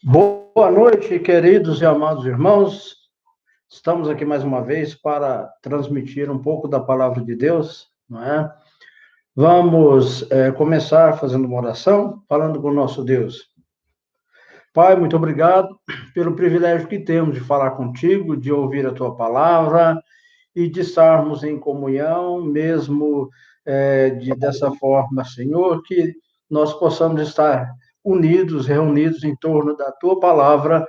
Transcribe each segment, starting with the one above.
Boa noite, queridos e amados irmãos. Estamos aqui mais uma vez para transmitir um pouco da palavra de Deus, não é? Vamos começar fazendo uma oração, falando com o nosso Deus. Pai, muito obrigado pelo privilégio que temos de falar contigo, de ouvir a tua palavra e de estarmos em comunhão, mesmo dessa forma, Senhor, que nós possamos estar unidos, reunidos em torno da tua palavra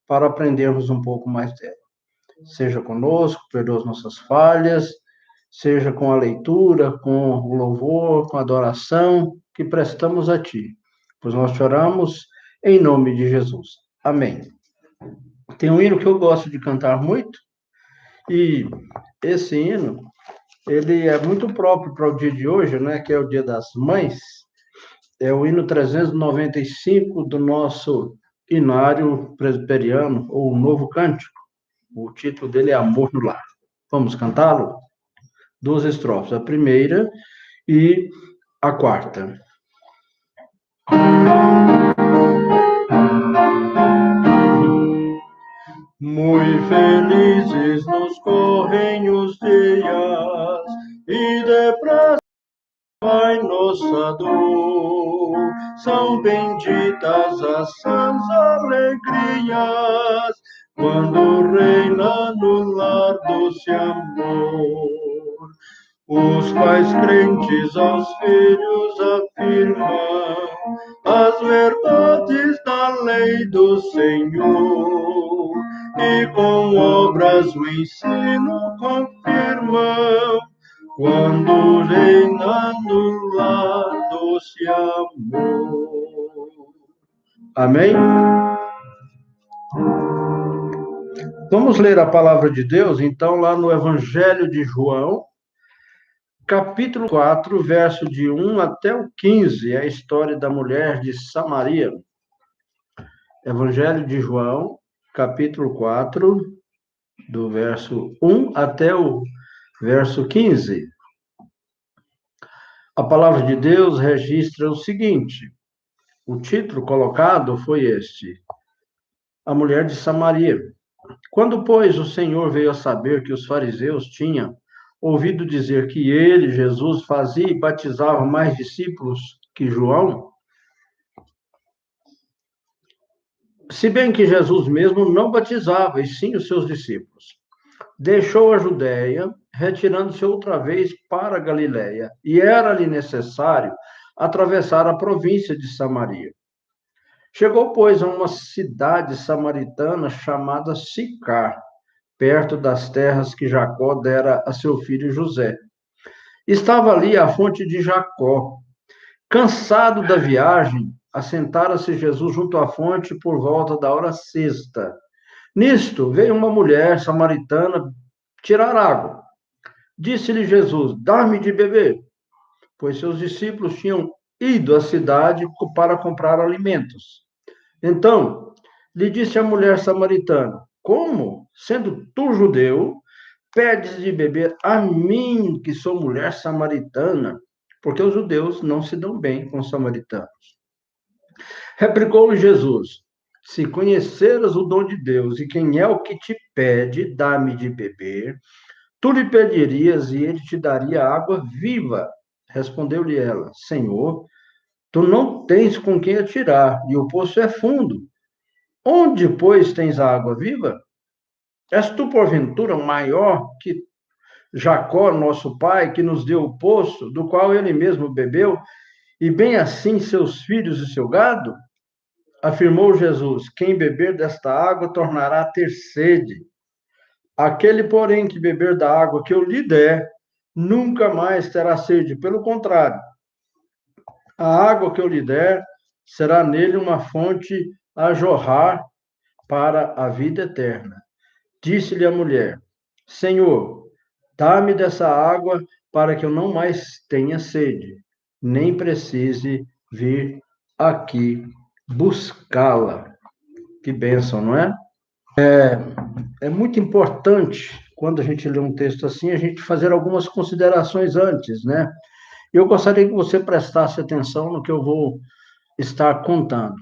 para aprendermos um pouco mais dela. Seja conosco, perdoa as nossas falhas, seja com a leitura, com o louvor, com a adoração que prestamos a ti. Pois nós te oramos em nome de Jesus. Amém. Tem um hino que eu gosto de cantar muito, e esse hino, ele é muito próprio para o dia de hoje, né, que é o Dia das Mães. É o hino 395 do nosso hinário presbiteriano, ou Novo Cântico. O título dele é Amor no Lar. Vamos cantá-lo? 2 estrofes, a primeira e a quarta. Muito felizes nos correm os dias, e depressa vai nossa dor. São benditas as sãs alegrias, quando reina no lar doce amor. Os pais crentes aos filhos afirmam as verdades da lei do Senhor, e com obras o ensino confirmam, quando reina no lar doce amor. Amém? Vamos ler a palavra de Deus, então, lá no Evangelho de João, capítulo 4, verso de 1 até o 15, é a história da mulher de Samaria. Evangelho de João, capítulo 4, do verso 1 até o verso 15. A palavra de Deus registra o seguinte: o título colocado foi este: a mulher de Samaria. Quando, pois, o Senhor veio a saber que os fariseus tinham ouvido dizer que ele, Jesus, fazia e batizava mais discípulos que João, se bem que Jesus mesmo não batizava, e sim os seus discípulos, deixou a Judéia, retirando-se outra vez para a Galiléia, e era-lhe necessário atravessar a província de Samaria. Chegou, pois, a uma cidade samaritana chamada Sicar, perto das terras que Jacó dera a seu filho José. Estava ali a fonte de Jacó. Cansado da viagem, assentara-se Jesus junto à fonte por volta da hora sexta. Nisto, veio uma mulher samaritana tirar água. Disse-lhe Jesus: dá-me de beber, pois seus discípulos tinham ido à cidade para comprar alimentos. Então, lhe disse a mulher samaritana: como, sendo tu judeu, pedes de beber a mim, que sou mulher samaritana? Porque os judeus não se dão bem com os samaritanos. Replicou-lhe Jesus: se conheceras o dom de Deus e quem é o que te pede, dá-me de beber, tu lhe pedirias e ele te daria água viva. Respondeu-lhe ela: Senhor, tu não tens com quem atirar, e o poço é fundo. Onde, pois, tens a água viva? És tu, porventura, maior que Jacó, nosso pai, que nos deu o poço, do qual ele mesmo bebeu, e bem assim seus filhos e seu gado? Afirmou Jesus: quem beber desta água tornará a ter sede. Aquele, porém, que beber da água que eu lhe der, nunca mais terá sede. Pelo contrário, a água que eu lhe der será nele uma fonte a jorrar para a vida eterna. Disse-lhe a mulher: Senhor, dá-me dessa água para que eu não mais tenha sede, nem precise vir aqui buscá-la. Que bênção, não é? É muito importante, quando a gente lê um texto assim, a gente fazer algumas considerações antes, né? Eu gostaria que você prestasse atenção no que eu vou estar contando.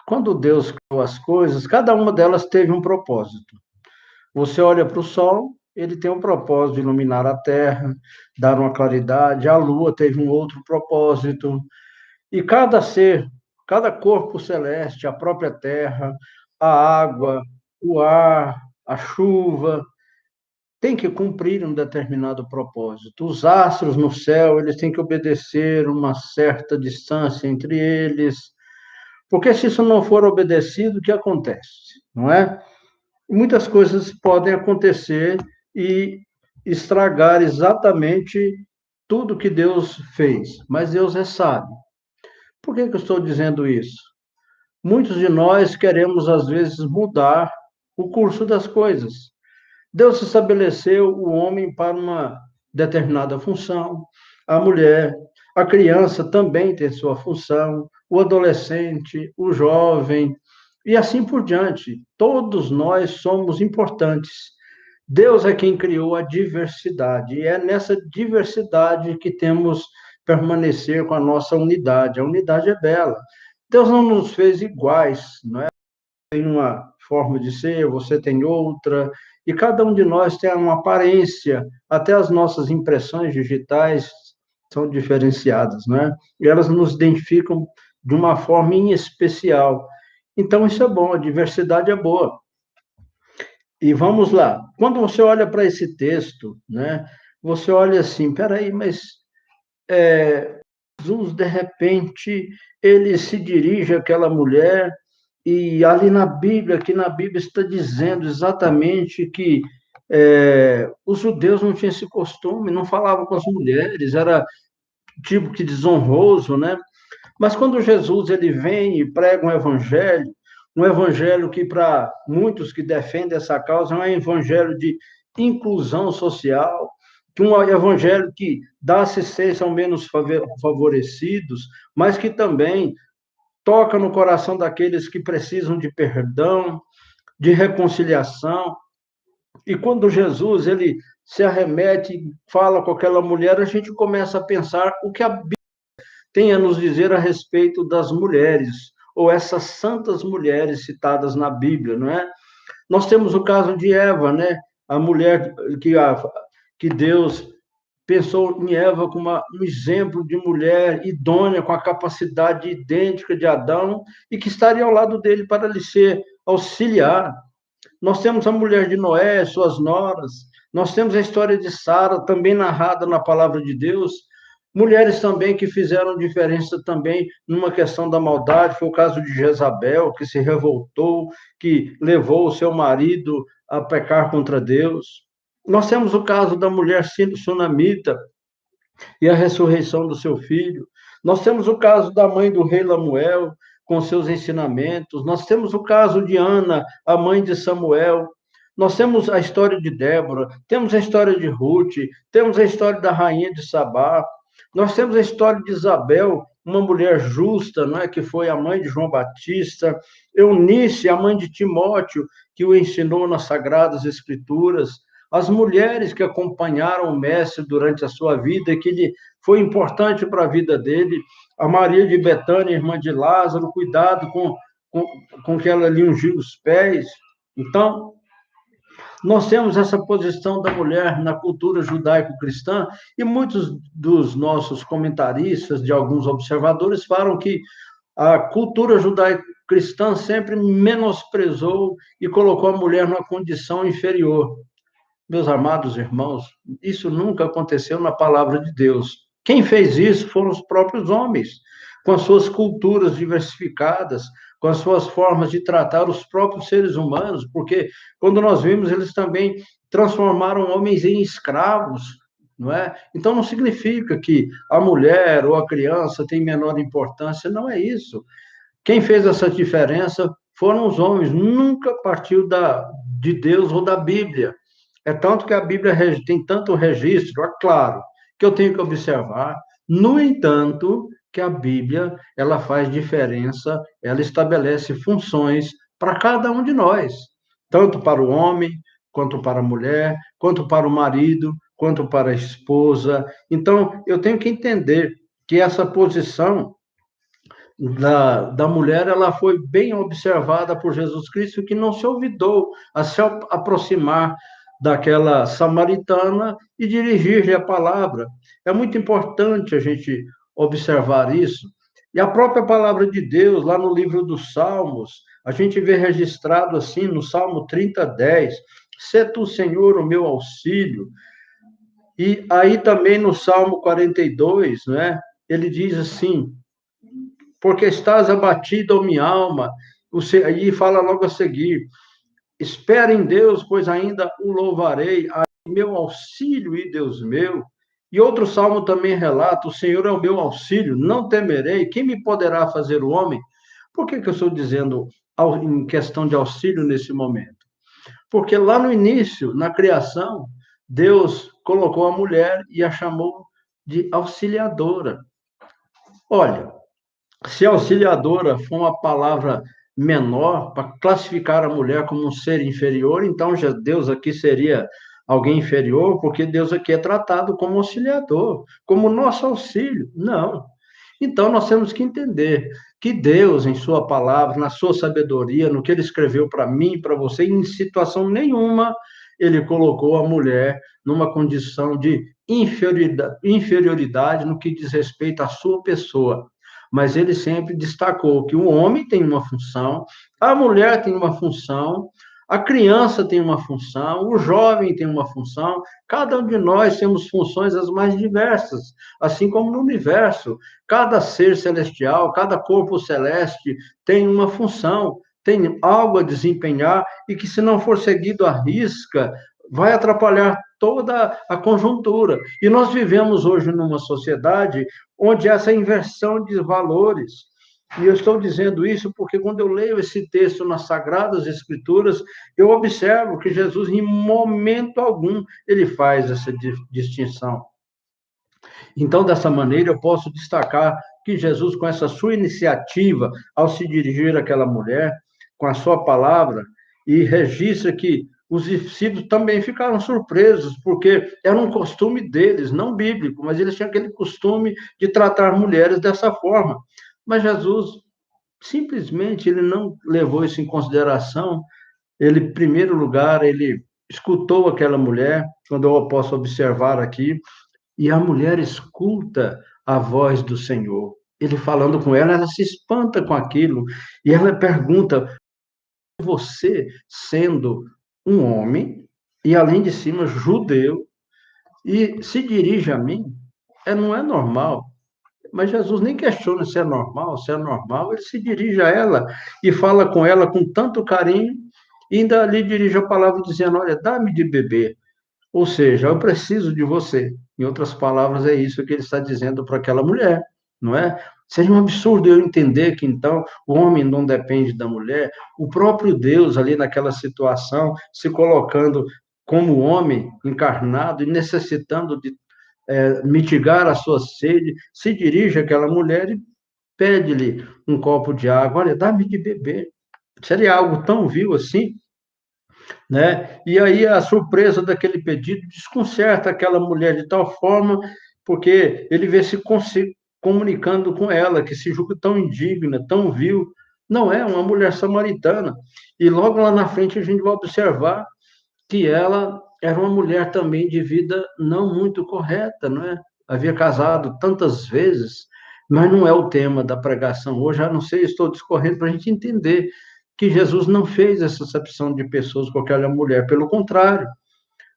Quando Deus criou as coisas, cada uma delas teve um propósito. Você olha para o sol, ele tem um propósito de iluminar a terra, dar uma claridade. A lua teve um outro propósito. E cada ser, cada corpo celeste, a própria terra, a água, o ar, a chuva, tem que cumprir um determinado propósito. Os astros no céu, eles têm que obedecer uma certa distância entre eles, porque se isso não for obedecido, o que acontece? Não é? Muitas coisas podem acontecer e estragar exatamente tudo que Deus fez, mas Deus é sábio. Por que eu estou dizendo isso? Muitos de nós queremos, às vezes, mudar o curso das coisas. Deus estabeleceu o homem para uma determinada função, a mulher, a criança também tem sua função, o adolescente, o jovem, e assim por diante. Todos nós somos importantes. Deus é quem criou a diversidade, e é nessa diversidade que temos permanecer com a nossa unidade. A unidade é bela. Deus não nos fez iguais, não é? Tem uma forma de ser, você tem outra, e cada um de nós tem uma aparência, até as nossas impressões digitais são diferenciadas, né? E elas nos identificam de uma forma em especial. Então, isso é bom, a diversidade é boa. E vamos lá. Quando você olha para esse texto, né? Você olha assim, peraí, mas Jesus, de repente, ele se dirige àquela mulher e ali na Bíblia, aqui na Bíblia está dizendo exatamente que os judeus não tinham esse costume, não falavam com as mulheres, era tipo que desonroso, né? Mas quando Jesus ele vem e prega um evangelho que para muitos que defendem essa causa é um evangelho de inclusão social, que um evangelho que dá assistência aos menos favorecidos, mas que também toca no coração daqueles que precisam de perdão, de reconciliação. E quando Jesus ele se arremete e fala com aquela mulher, a gente começa a pensar o que a Bíblia tem a nos dizer a respeito das mulheres, ou essas santas mulheres citadas na Bíblia, não é? Nós temos o caso de Eva, né? A mulher que Deus pensou em Eva como um exemplo de mulher idônea, com a capacidade idêntica de Adão, e que estaria ao lado dele para lhe ser auxiliar. Nós temos a mulher de Noé, suas noras, nós temos a história de Sara, também narrada na palavra de Deus, mulheres também que fizeram diferença também numa questão da maldade, foi o caso de Jezabel, que se revoltou, que levou o seu marido a pecar contra Deus. Nós temos o caso da mulher sunamita e a ressurreição do seu filho. Nós temos o caso da mãe do rei Lamuel, com seus ensinamentos. Nós temos o caso de Ana, a mãe de Samuel. Nós temos a história de Débora, temos a história de Ruth, temos a história da rainha de Sabá. Nós temos a história de Isabel, uma mulher justa, não é, que foi a mãe de João Batista. Eunice, a mãe de Timóteo, que o ensinou nas Sagradas Escrituras. As mulheres que acompanharam o mestre durante a sua vida, que ele foi importante para a vida dele, a Maria de Betânia, irmã de Lázaro, cuidado com que ela lhe ungiu os pés. Então, nós temos essa posição da mulher na cultura judaico-cristã, e muitos dos nossos comentaristas, de alguns observadores, falam que a cultura judaico-cristã sempre menosprezou e colocou a mulher numa condição inferior. Meus amados irmãos, isso nunca aconteceu na palavra de Deus. Quem fez isso foram os próprios homens, com as suas culturas diversificadas, com as suas formas de tratar os próprios seres humanos, porque quando nós vimos, eles também transformaram homens em escravos, não é? Então não significa que a mulher ou a criança tem menor importância, não é isso. Quem fez essa diferença foram os homens, nunca partiu de Deus ou da Bíblia. É tanto que a Bíblia tem tanto registro, é claro, que eu tenho que observar. No entanto, que a Bíblia, ela faz diferença, ela estabelece funções para cada um de nós, tanto para o homem, quanto para a mulher, quanto para o marido, quanto para a esposa. Então, eu tenho que entender que essa posição da mulher, ela foi bem observada por Jesus Cristo, que não se olvidou a se aproximar daquela samaritana e dirigir-lhe a palavra. É muito importante a gente observar isso. E a própria palavra de Deus, lá no livro dos Salmos, a gente vê registrado assim, no Salmo 30:10, "Sê tu, Senhor, o meu auxílio". E aí também no Salmo 42, né, ele diz assim: porque estás abatido, ó minha alma. Aí fala logo a seguir: espera em Deus, pois ainda o louvarei, meu auxílio e Deus meu. E outro salmo também relata: o Senhor é o meu auxílio, não temerei, quem me poderá fazer o homem? Por que eu estou dizendo em questão de auxílio nesse momento? Porque lá no início, na criação, Deus colocou a mulher e a chamou de auxiliadora. Olha, se auxiliadora for uma palavra menor para classificar a mulher como um ser inferior, então já Deus aqui seria alguém inferior, porque Deus aqui é tratado como auxiliador, como nosso auxílio. Não. Então nós temos que entender que Deus, em sua palavra, na sua sabedoria, no que ele escreveu para mim e para você, em situação nenhuma ele colocou a mulher numa condição de inferioridade no que diz respeito à sua pessoa, mas ele sempre destacou que o homem tem uma função, a mulher tem uma função, a criança tem uma função, o jovem tem uma função, cada um de nós temos funções as mais diversas, assim como no universo. Cada ser celestial, cada corpo celeste tem uma função, tem algo a desempenhar e que, se não for seguido à risca, vai atrapalhar toda a conjuntura. E nós vivemos hoje numa sociedade onde essa inversão de valores. E eu estou dizendo isso porque, quando eu leio esse texto nas Sagradas Escrituras, eu observo que Jesus, em momento algum, ele faz essa distinção. Então, dessa maneira, eu posso destacar que Jesus, com essa sua iniciativa, ao se dirigir àquela mulher, com a sua palavra, e registra que os discípulos também ficaram surpresos, porque era um costume deles, não bíblico, mas eles tinham aquele costume de tratar mulheres dessa forma. Mas Jesus, simplesmente, ele não levou isso em consideração. Ele, em primeiro lugar, ele escutou aquela mulher, quando eu posso observar aqui, e a mulher escuta a voz do Senhor. Ele falando com ela, ela se espanta com aquilo, e ela pergunta: você, sendo um homem, e além de cima judeu, e se dirige a mim? Não é normal. Mas Jesus nem questiona se é normal, se é normal, ele se dirige a ela e fala com ela com tanto carinho, e ainda lhe dirige a palavra dizendo: olha, dá-me de beber. Ou seja, eu preciso de você. Em outras palavras, é isso que ele está dizendo para aquela mulher, não é? Seria um absurdo eu entender que, então, o homem não depende da mulher, o próprio Deus, ali naquela situação, se colocando como homem encarnado e necessitando de mitigar a sua sede, se dirige àquela mulher e pede-lhe um copo de água. Olha, dá-me de beber. Seria algo tão vil assim? Né? E aí a surpresa daquele pedido desconcerta aquela mulher de tal forma, porque ele vê se comunicando com ela, que se julga tão indigna, tão vil. Não é uma mulher samaritana. E logo lá na frente a gente vai observar que ela era uma mulher também de vida não muito correta, não é? Havia casado tantas vezes, mas não é o tema da pregação hoje. Já não sei, estou discorrendo para a gente entender que Jesus não fez essa acepção de pessoas com aquela mulher, pelo contrário,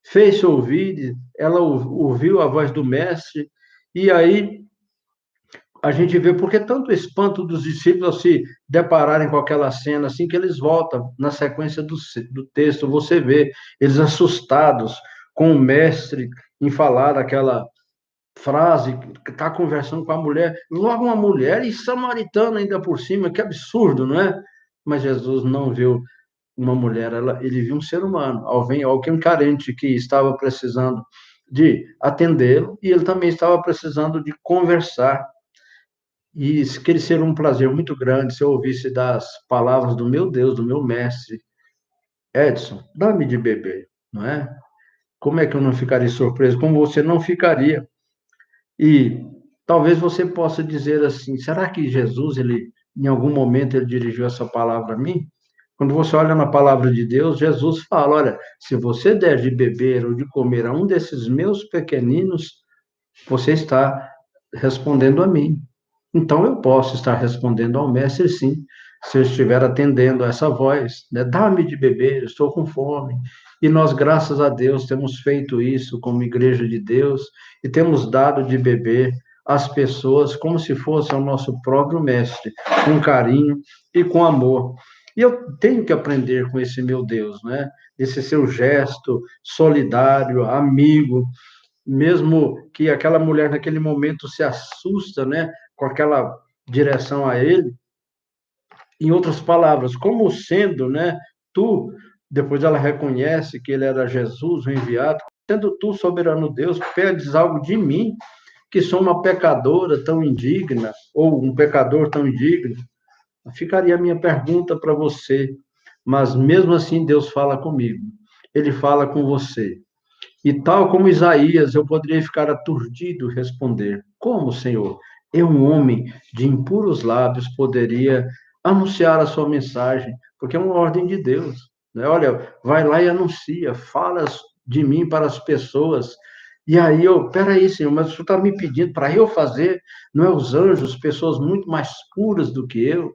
fez-se ouvir, ela ouviu a voz do mestre, e aí a gente vê porque tanto espanto dos discípulos ao se depararem com aquela cena, assim, que eles voltam na sequência do texto, você vê eles assustados com o mestre em falar aquela frase, que está conversando com a mulher, logo uma mulher e samaritana ainda por cima, que absurdo, não é? Mas Jesus não viu uma mulher, ele viu um ser humano, alguém carente que estava precisando de atendê-lo, e ele também estava precisando de conversar. E que ele seria um prazer muito grande se eu ouvisse das palavras do meu Deus, do meu mestre: Edson, dá-me de beber, não é? Como é que eu não ficaria surpreso? Como você não ficaria? E Talvez você possa dizer assim: será que Jesus, ele, em algum momento, ele dirigiu essa palavra a mim? Quando você olha na palavra de Deus, Jesus fala: olha, se você der de beber ou de comer a um desses meus pequeninos, você está respondendo a mim. Então eu posso estar respondendo ao mestre, sim, se eu estiver atendendo a essa voz, né? Dá-me de beber, estou com fome. E nós, graças a Deus, temos feito isso como igreja de Deus e temos dado de beber às pessoas como se fosse o nosso próprio mestre, com carinho e com amor. E eu tenho que aprender com esse meu Deus, né? Esse seu gesto solidário, amigo, mesmo que aquela mulher naquele momento se assusta, né, com aquela direção a ele. Em outras palavras, como sendo, né, tu, depois ela reconhece que ele era Jesus, o enviado, sendo tu, soberano Deus, pedes algo de mim, que sou uma pecadora tão indigna, ou um pecador tão indigno. Ficaria a minha pergunta para você, mas mesmo assim Deus fala comigo. Ele fala com você. E tal como Isaías, eu poderia ficar aturdido e responder: como, Senhor, eu, um homem de impuros lábios, poderia anunciar a sua mensagem? Porque é uma ordem de Deus, né? Olha, vai lá e anuncia, fala de mim para as pessoas. E aí eu, peraí, Senhor, mas o Senhor está me pedindo para eu fazer? Não é os anjos, pessoas muito mais puras do que eu?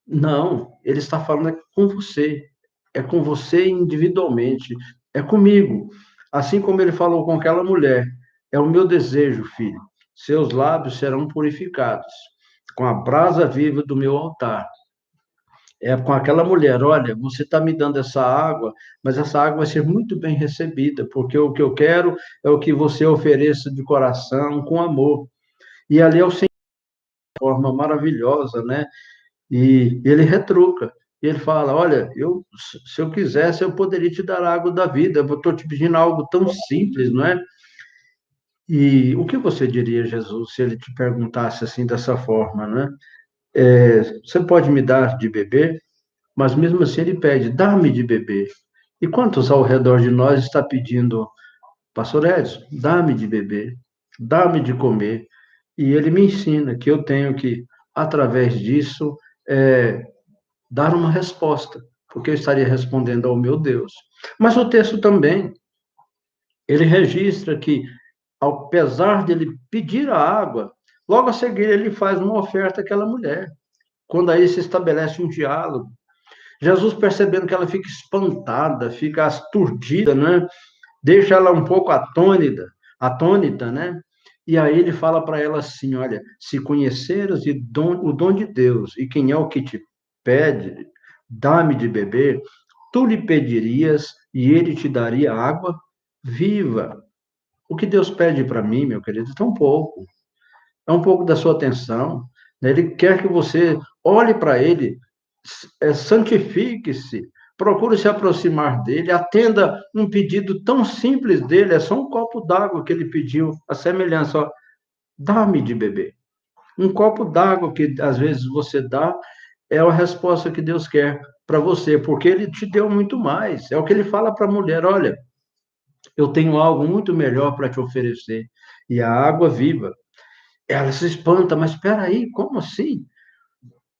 Não, ele está falando é com você individualmente, é comigo. Assim como ele falou com aquela mulher, é o meu desejo, filho. Seus lábios serão purificados com a brasa viva do meu altar. É com aquela mulher, olha, você está me dando essa água, mas essa água vai ser muito bem recebida, porque o que eu quero é o que você ofereça de coração, com amor. E ali é o Senhor, de forma maravilhosa, né? E ele retruca. E ele fala: olha, se eu quisesse, eu poderia te dar a água da vida. Eu estou te pedindo algo tão simples, não é? E o que você diria, Jesus, se ele te perguntasse assim, dessa forma, né? Você pode me dar de beber? Mas mesmo assim ele pede: dá-me de beber. E quantos ao redor de nós está pedindo: Pastor Edson, dá-me de beber, dá-me de comer? E ele me ensina que eu tenho que, através disso, é, dar uma resposta, porque eu estaria respondendo ao meu Deus. Mas o texto também, ele registra que, apesar de ele pedir a água, logo a seguir ele faz uma oferta àquela mulher. Quando aí se estabelece um diálogo, Jesus, percebendo que ela fica espantada, fica aturdida, né? Deixa ela um pouco atônita, né? E aí ele fala para ela assim: olha, se conheceras o dom de Deus e quem é o que te pede, dá-me de beber, tu lhe pedirias e ele te daria água viva. O que Deus pede para mim, meu querido, é tão pouco. É um pouco da sua atenção, né? Ele quer que você olhe para ele, santifique-se, procure se aproximar dele, atenda um pedido tão simples dele, é só um copo d'água que ele pediu, a semelhança, ó, dá-me de beber. Um copo d'água que às vezes você dá é a resposta que Deus quer para você, porque ele te deu muito mais. É o que ele fala para a mulher: olha, eu tenho algo muito melhor para te oferecer, e a água viva. Ela se espanta, mas espera aí, como assim?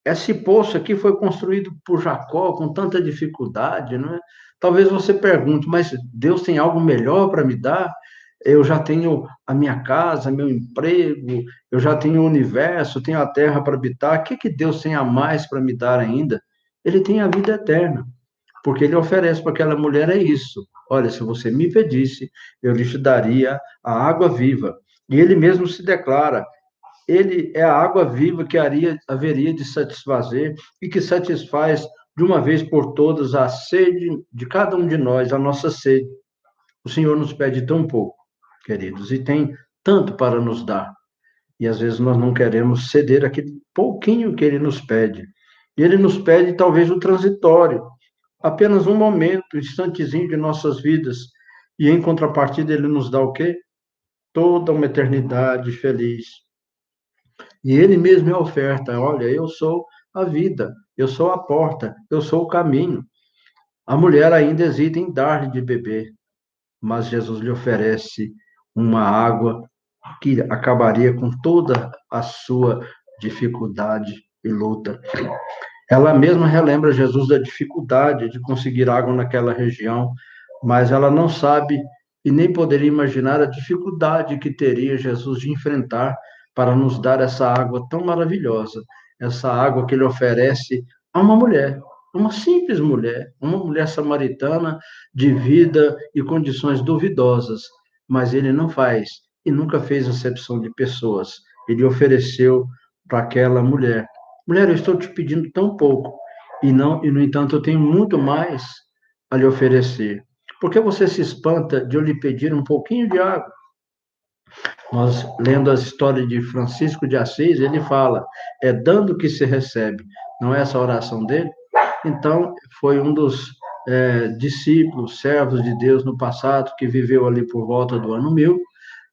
Esse poço aqui foi construído por Jacó com tanta dificuldade, não é? Talvez você pergunte, mas Deus tem algo melhor para me dar? Eu já tenho a minha casa, meu emprego, eu já tenho o universo, tenho a terra para habitar. O que que Deus tem a mais para me dar ainda? Ele tem a vida eterna, porque ele oferece para aquela mulher é isso. Olha, se você me pedisse, eu lhe daria a água viva. E ele mesmo se declara: ele é a água viva que haveria de satisfazer e que satisfaz de uma vez por todas a sede de cada um de nós, a nossa sede. O Senhor nos pede tão pouco, queridos, e tem tanto para nos dar. E às vezes nós não queremos ceder aquele pouquinho que ele nos pede. E ele nos pede talvez o transitório, apenas um momento, um instantezinho de nossas vidas. E em contrapartida ele nos dá o quê? Toda uma eternidade feliz. E ele mesmo é a oferta. Olha, eu sou a vida, eu sou a porta, eu sou o caminho. A mulher ainda hesita em dar-lhe de beber, mas Jesus lhe oferece uma água que acabaria com toda a sua dificuldade e luta. Ela mesma relembra Jesus da dificuldade de conseguir água naquela região, mas ela não sabe e nem poderia imaginar a dificuldade que teria Jesus de enfrentar para nos dar essa água tão maravilhosa, essa água que ele oferece a uma mulher, uma simples mulher, uma mulher samaritana de vida e condições duvidosas, mas ele não faz e nunca fez acepção de pessoas. Ele ofereceu para aquela mulher: mulher, eu estou te pedindo tão pouco, e no entanto eu tenho muito mais a lhe oferecer. Por que você se espanta de eu lhe pedir um pouquinho de água? Nós, lendo a história de Francisco de Assis, ele fala: é dando que se recebe. Não é essa a oração dele? Então, foi um dos discípulos, servos de Deus no passado, que viveu ali por volta do ano 1000,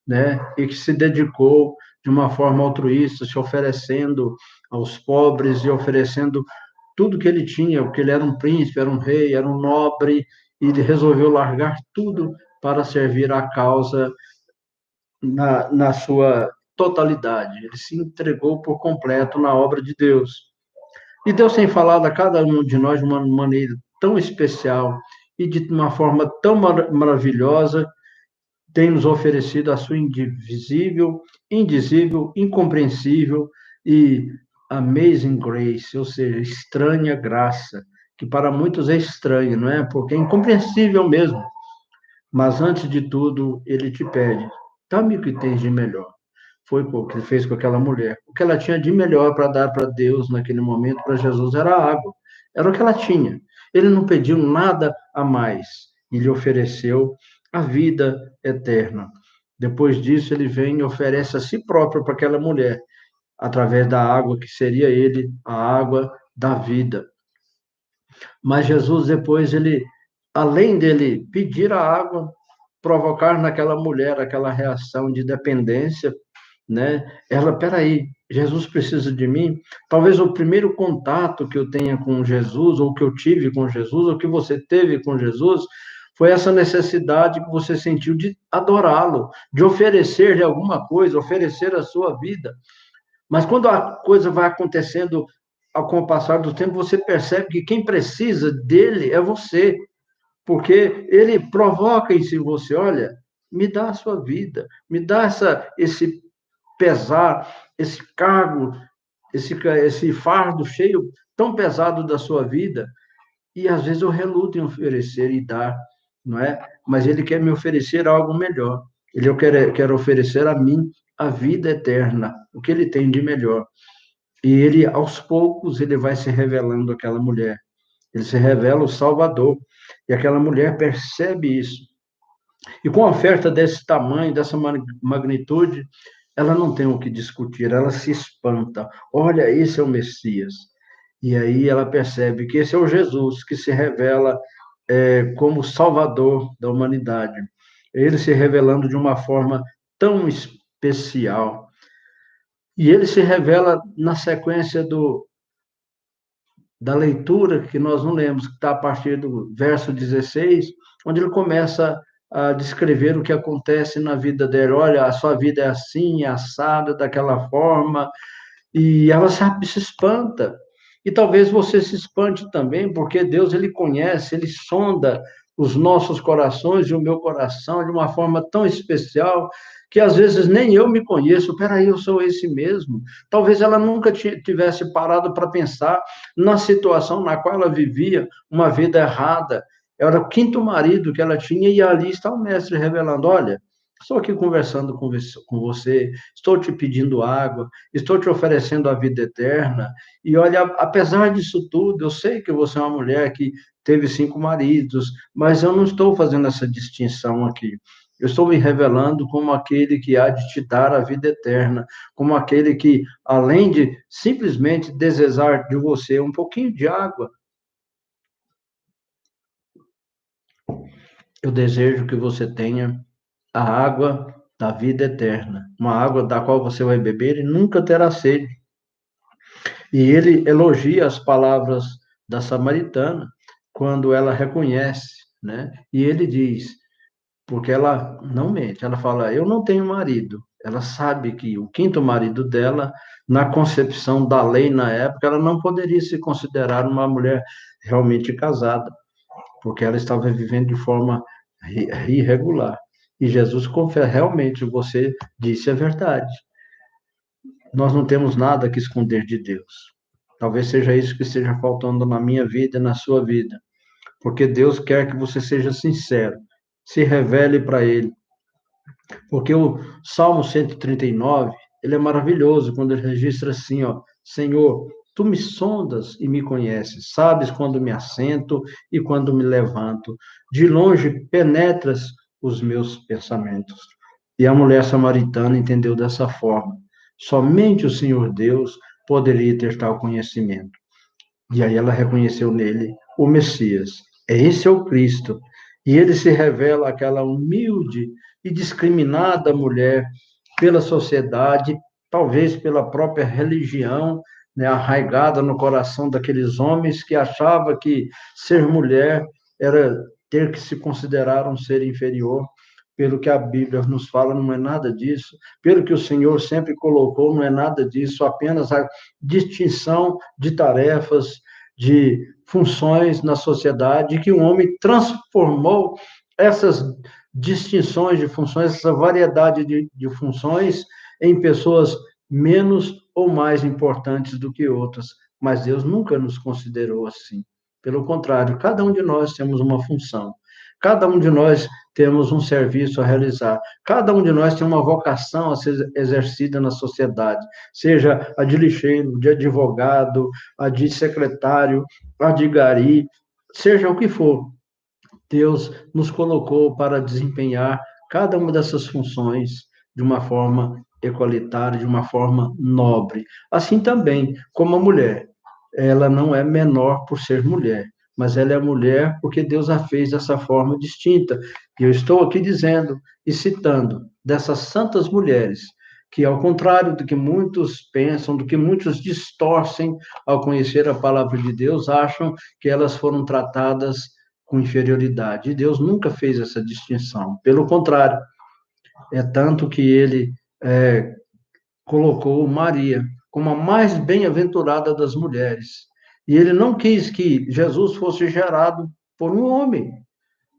né, e que se dedicou de uma forma altruísta, se oferecendo aos pobres e oferecendo tudo que ele tinha, porque ele era um príncipe, era um rei, era um nobre, e ele resolveu largar tudo para servir a causa na sua totalidade. Ele se entregou por completo na obra de Deus. E Deus tem falado a cada um de nós de uma maneira tão especial e de uma forma tão maravilhosa, tem nos oferecido a sua indivisível, indizível, incompreensível e amazing grace, ou seja, estranha graça, que para muitos é estranho, não é? Porque é incompreensível mesmo. Mas antes de tudo, ele te pede: dá-me o que tens de melhor. Foi o que ele fez com aquela mulher. O que ela tinha de melhor para dar para Deus naquele momento, para Jesus, era a água. Era o que ela tinha. Ele não pediu nada a mais. E lhe ofereceu a vida eterna. Depois disso, ele vem e oferece a si próprio para aquela mulher, através da água que seria ele, a água da vida. Mas Jesus, depois, ele, além dele pedir a água, provocar naquela mulher aquela reação de dependência, né? Ela, peraí, Jesus precisa de mim? Talvez o primeiro contato que eu tenha com Jesus, ou que eu tive com Jesus, ou que você teve com Jesus, foi essa necessidade que você sentiu de adorá-lo, de oferecer-lhe alguma coisa, oferecer a sua vida. Mas quando a coisa vai acontecendo com o passar do tempo, você percebe que quem precisa dele é você, porque ele provoca em si você: olha, me dá a sua vida, me dá esse pesar, esse cargo, esse fardo cheio, tão pesado da sua vida, e às vezes eu reluto em oferecer e dar, não é? Mas ele quer me oferecer algo melhor. Ele quer oferecer a mim a vida eterna, o que ele tem de melhor. E ele, aos poucos, ele vai se revelando àquela mulher. Ele se revela o Salvador. E aquela mulher percebe isso. E com a oferta desse tamanho, dessa magnitude, ela não tem o que discutir, ela se espanta. Olha, esse é o Messias. E aí ela percebe que esse é o Jesus que se revela como Salvador da humanidade. Ele se revelando de uma forma tão especial. E ele se revela na sequência da leitura, que nós não lemos, que está a partir do verso 16, onde ele começa a descrever o que acontece na vida dela. Olha, a sua vida é assim, é assada, daquela forma, e ela se espanta. E talvez você se espante também, porque Deus, ele conhece, ele sonda os nossos corações e o meu coração de uma forma tão especial que às vezes nem eu me conheço. Peraí, eu sou esse mesmo. Talvez ela nunca tivesse parado para pensar na situação na qual ela vivia, uma vida errada. Era o quinto marido que ela tinha, e ali está o mestre revelando: olha, estou aqui conversando com você, estou te pedindo água, estou te oferecendo a vida eterna. E olha, apesar disso tudo, eu sei que você é uma mulher que teve 5 maridos, mas eu não estou fazendo essa distinção aqui. Eu estou me revelando como aquele que há de te dar a vida eterna, como aquele que, além de simplesmente desejar de você um pouquinho de água, eu desejo que você tenha a água da vida eterna, uma água da qual você vai beber e nunca terá sede. E ele elogia as palavras da samaritana quando ela reconhece, né? E ele diz, porque ela não mente, ela fala: eu não tenho marido. Ela sabe que o quinto marido dela, na concepção da lei na época, ela não poderia se considerar uma mulher realmente casada, porque ela estava vivendo de forma irregular. E Jesus confessa, realmente, você disse a verdade. Nós não temos nada que esconder de Deus. Talvez seja isso que esteja faltando na minha vida e na sua vida. Porque Deus quer que você seja sincero, se revele para Ele. Porque o Salmo 139, ele é maravilhoso quando ele registra assim, ó, Senhor, tu me sondas e me conheces, sabes quando me assento e quando me levanto. De longe penetras os meus pensamentos. E a mulher samaritana entendeu dessa forma. Somente o Senhor Deus poderia ter tal conhecimento. E aí ela reconheceu nele o Messias. Esse é o Cristo. E ele se revela aquela humilde e discriminada mulher pela sociedade, talvez pela própria religião, né, arraigada no coração daqueles homens que achavam que ser mulher era ter que se considerar um ser inferior. Pelo que a Bíblia nos fala, não é nada disso. Pelo que o Senhor sempre colocou, não é nada disso, apenas a distinção de tarefas, de funções na sociedade, que o homem transformou essas distinções de funções, essa variedade de funções em pessoas menos ou mais importantes do que outras. Mas Deus nunca nos considerou assim. Pelo contrário, cada um de nós temos uma função. Cada um de nós temos um serviço a realizar. Cada um de nós tem uma vocação a ser exercida na sociedade, seja a de lixeiro, de advogado, a de secretário, a de gari, seja o que for. Deus nos colocou para desempenhar cada uma dessas funções de uma forma equalitária, de uma forma nobre. Assim também, como a mulher, ela não é menor por ser mulher, mas ela é mulher porque Deus a fez dessa forma distinta. E eu estou aqui dizendo e citando dessas santas mulheres, que ao contrário do que muitos pensam, do que muitos distorcem ao conhecer a palavra de Deus, acham que elas foram tratadas com inferioridade. E Deus nunca fez essa distinção. Pelo contrário, é tanto que ele colocou Maria como a mais bem-aventurada das mulheres. E ele não quis que Jesus fosse gerado por um homem.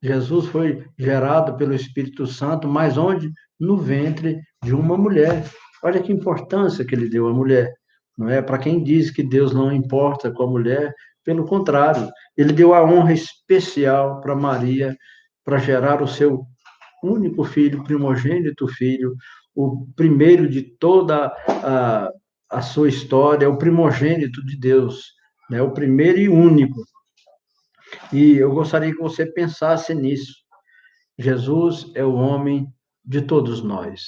Jesus foi gerado pelo Espírito Santo, mas onde? No ventre de uma mulher. Olha que importância que ele deu à mulher, não é? Para quem diz que Deus não importa com a mulher, pelo contrário, ele deu a honra especial para Maria, para gerar o seu único filho, primogênito filho, o primeiro de toda a sua história, o primogênito de Deus, né? O primeiro e único. E eu gostaria que você pensasse nisso. Jesus é o homem de todos nós.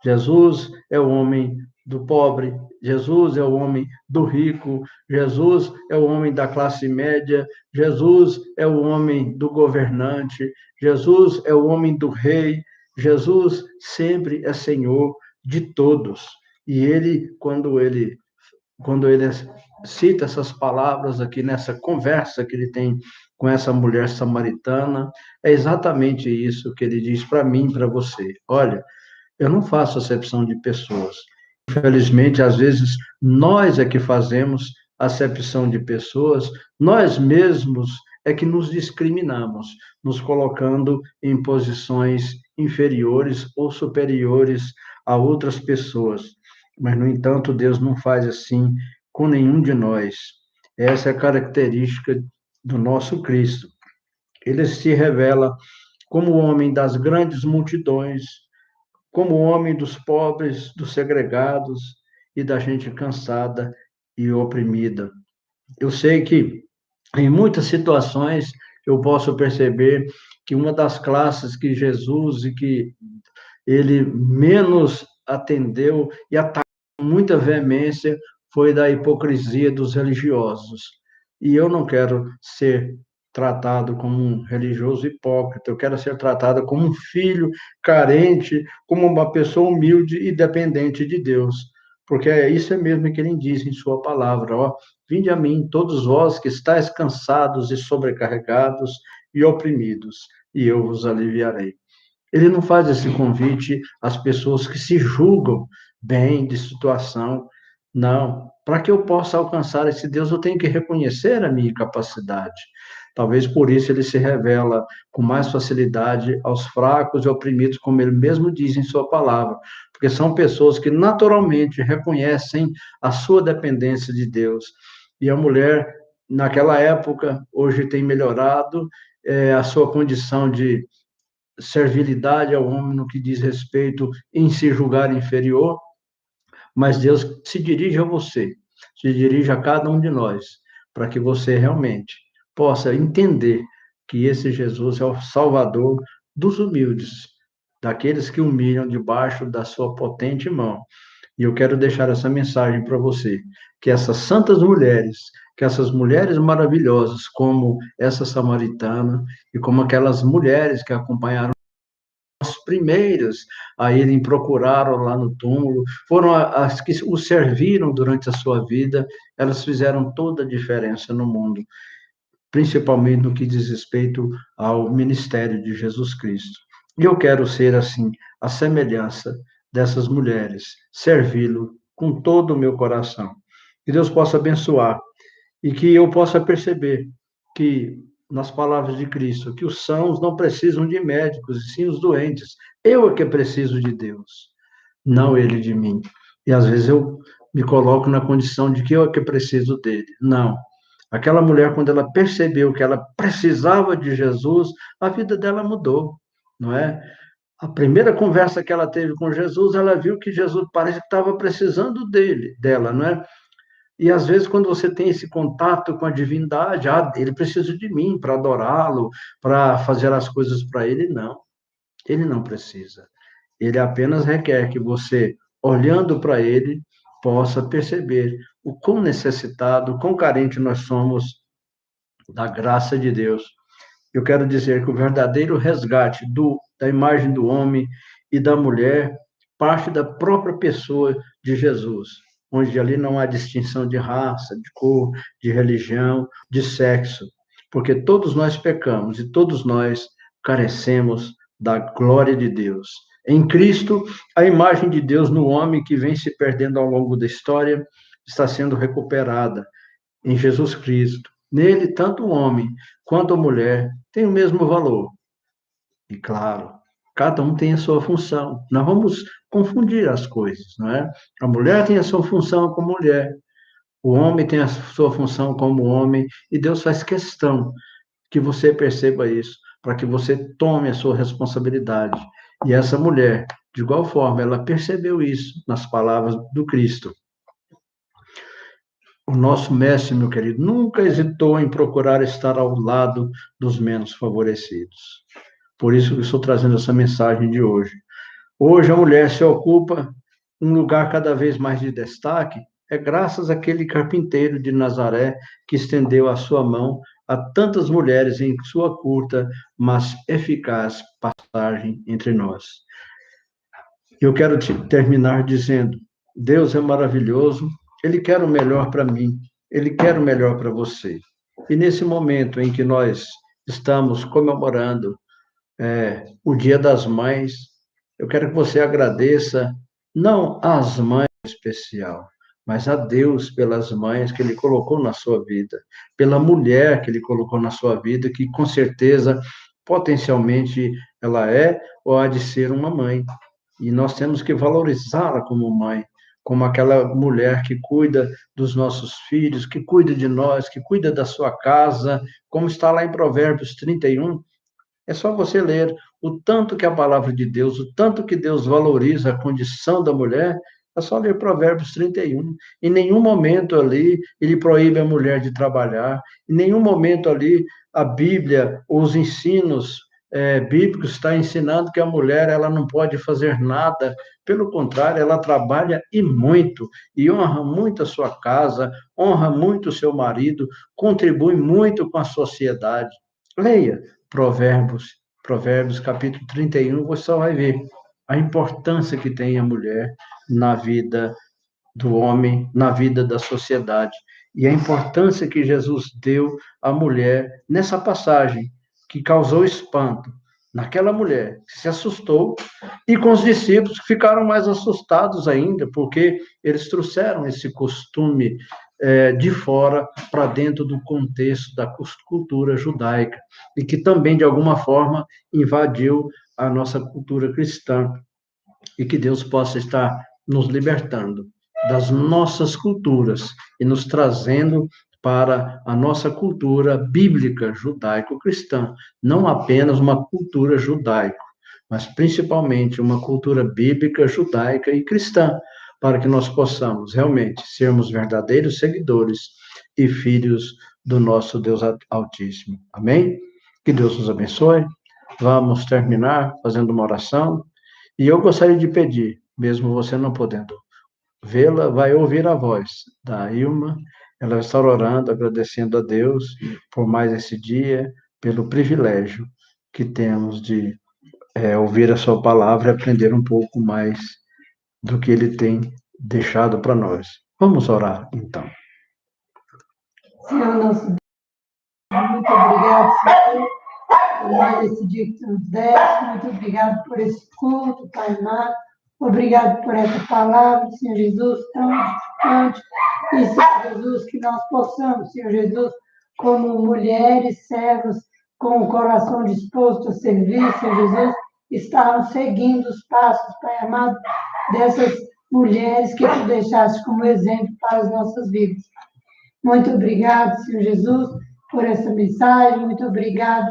Jesus é o homem do pobre, Jesus é o homem do rico, Jesus é o homem da classe média, Jesus é o homem do governante, Jesus é o homem do rei, Jesus sempre é Senhor de todos. E quando ele cita essas palavras aqui nessa conversa que ele tem com essa mulher samaritana, é exatamente isso que ele diz para mim e para você. Olha, eu não faço acepção de pessoas. Infelizmente, às vezes, nós é que fazemos acepção de pessoas, nós mesmos é que nos discriminamos, nos colocando em posições inferiores ou superiores a outras pessoas. Mas, no entanto, Deus não faz assim com nenhum de nós. Essa é a característica do nosso Cristo. Ele se revela como o homem das grandes multidões, como o homem dos pobres, dos segregados e da gente cansada e oprimida. Eu sei que em muitas situações eu posso perceber que uma das classes que Jesus e que ele menos atendeu e atacou com muita veemência foi da hipocrisia dos religiosos. E eu não quero ser tratado como um religioso hipócrita, eu quero ser tratado como um filho carente, como uma pessoa humilde e dependente de Deus. Porque é isso mesmo que ele diz em sua palavra, ó, vinde a mim, todos vós que estáis cansados e sobrecarregados e oprimidos, e eu vos aliviarei. Ele não faz esse convite às pessoas que se julgam bem de situação. Não. Para que eu possa alcançar esse Deus, eu tenho que reconhecer a minha incapacidade. Talvez por isso ele se revela com mais facilidade aos fracos e oprimidos, como ele mesmo diz em sua palavra, porque são pessoas que naturalmente reconhecem a sua dependência de Deus. E a mulher, naquela época, hoje tem melhorado a sua condição de servilidade ao homem no que diz respeito em se julgar inferior, mas Deus se dirige a você, se dirige a cada um de nós, para que você realmente possa entender que esse Jesus é o Salvador dos humildes, daqueles que humilham debaixo da sua potente mão. E eu quero deixar essa mensagem para você, que essas santas mulheres, que essas mulheres maravilhosas, como essa samaritana e como aquelas mulheres que acompanharam as primeiras a irem procurá-lo lá no túmulo, foram as que o serviram durante a sua vida, elas fizeram toda a diferença no mundo, principalmente no que diz respeito ao ministério de Jesus Cristo. E eu quero ser assim, a semelhança dessas mulheres, servi-lo com todo o meu coração. Que Deus possa abençoar e que eu possa perceber que, nas palavras de Cristo, que os sãos não precisam de médicos, e sim os doentes. Eu é que preciso de Deus, não ele de mim. E às vezes eu me coloco na condição de que eu é que preciso dele. Não. Aquela mulher, quando ela percebeu que ela precisava de Jesus, a vida dela mudou, não é? A primeira conversa que ela teve com Jesus, ela viu que Jesus parece que estava precisando dela, não é? E às vezes, quando você tem esse contato com a divindade, ele precisa de mim para adorá-lo, para fazer as coisas para ele. Não, ele não precisa. Ele apenas requer que você, olhando para ele, possa perceber o quão necessitado, quão carente nós somos da graça de Deus. Eu quero dizer que o verdadeiro resgate da imagem do homem e da mulher parte da própria pessoa de Jesus, onde ali não há distinção de raça, de cor, de religião, de sexo, porque todos nós pecamos e todos nós carecemos da glória de Deus. Em Cristo, a imagem de Deus no homem que vem se perdendo ao longo da história está sendo recuperada em Jesus Cristo. Nele, tanto o homem quanto a mulher têm o mesmo valor. E claro, cada um tem a sua função. Não vamos confundir as coisas, não é? A mulher tem a sua função como mulher, o homem tem a sua função como homem, e Deus faz questão que você perceba isso, para que você tome a sua responsabilidade. E essa mulher, de igual forma, ela percebeu isso nas palavras do Cristo. O nosso mestre, meu querido, nunca hesitou em procurar estar ao lado dos menos favorecidos. Por isso que eu estou trazendo essa mensagem de hoje. Hoje a mulher se ocupa um lugar cada vez mais de destaque, é graças àquele carpinteiro de Nazaré que estendeu a sua mão a tantas mulheres em sua curta, mas eficaz passagem entre nós. Eu quero terminar dizendo: Deus é maravilhoso, Ele quer o melhor para mim, Ele quer o melhor para você. E nesse momento em que nós estamos comemorando o Dia das Mães, eu quero que você agradeça, não às mães em especial, mas a Deus pelas mães que Ele colocou na sua vida, pela mulher que Ele colocou na sua vida, que com certeza, potencialmente, ela é ou há de ser uma mãe. E nós temos que valorizá-la como mãe, como aquela mulher que cuida dos nossos filhos, que cuida de nós, que cuida da sua casa, como está lá em Provérbios 31. É só você ler o tanto que a palavra de Deus, o tanto que Deus valoriza a condição da mulher, é só ler Provérbios 31. Em nenhum momento ali ele proíbe a mulher de trabalhar, em nenhum momento ali a Bíblia, os ensinos bíblicos está ensinando que a mulher ela não pode fazer nada, pelo contrário, ela trabalha e muito, e honra muito a sua casa, honra muito o seu marido, contribui muito com a sociedade. Leia Provérbios capítulo 31, você só vai ver a importância que tem a mulher na vida do homem, na vida da sociedade, e a importância que Jesus deu à mulher nessa passagem, que causou espanto, naquela mulher que se assustou e com os discípulos que ficaram mais assustados ainda, porque eles trouxeram esse costume de fora para dentro do contexto da cultura judaica e que também, de alguma forma, invadiu a nossa cultura cristã. E que Deus possa estar nos libertando das nossas culturas e nos trazendo para a nossa cultura bíblica judaico-cristã, não apenas uma cultura judaica, mas principalmente uma cultura bíblica judaica e cristã, para que nós possamos realmente sermos verdadeiros seguidores e filhos do nosso Deus Altíssimo. Amém? Que Deus nos abençoe. Vamos terminar fazendo uma oração. E eu gostaria de pedir, mesmo você não podendo vê-la, vai ouvir a voz da Ilma. Ela vai estar orando, agradecendo a Deus por mais esse dia, pelo privilégio que temos de ouvir a sua palavra e aprender um pouco mais do que ele tem deixado para nós. Vamos orar, então. Senhor nosso Deus, muito obrigado, Senhor, por mais esse dia que tu nos deste. Muito obrigado por esse culto, Pai amado. Obrigado por essa palavra, Senhor Jesus, tão importante. E, Senhor Jesus, que nós possamos, Senhor Jesus, como mulheres, servas, com o coração disposto a servir, Senhor Jesus, estarmos seguindo os passos, Pai amado, dessas mulheres que tu deixaste como exemplo para as nossas vidas. Muito obrigado, Senhor Jesus, por essa mensagem. Muito obrigado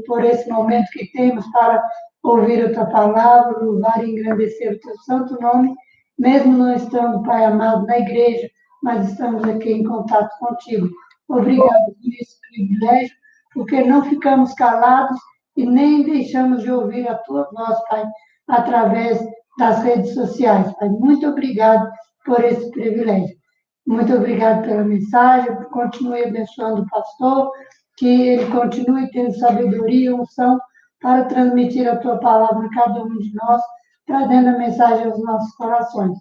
por esse momento que temos para ouvir a tua palavra, louvar e engrandecer o teu santo nome, mesmo não estando, Pai amado, na igreja, mas estamos aqui em contato contigo. Obrigado por esse privilégio, porque não ficamos calados e nem deixamos de ouvir a tua voz, Pai, através das redes sociais, Pai. Muito obrigado por esse privilégio. Muito obrigado pela mensagem, continue abençoando o pastor, que ele continue tendo sabedoria e unção para transmitir a tua palavra a cada um de nós, trazendo a mensagem aos nossos corações.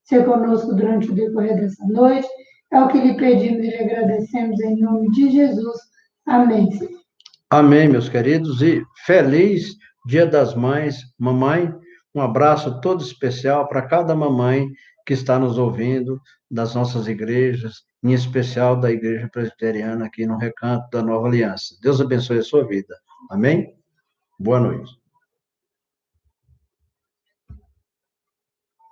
Ser conosco durante o decorrer dessa noite, é o que lhe pedimos e lhe agradecemos em nome de Jesus. Amém. Amém, meus queridos, e feliz Dia das Mães. Mamãe, um abraço todo especial para cada mamãe que está nos ouvindo, das nossas igrejas, em especial da Igreja Presbiteriana aqui no Recanto da Nova Aliança. Deus abençoe a sua vida. Amém? Boa noite.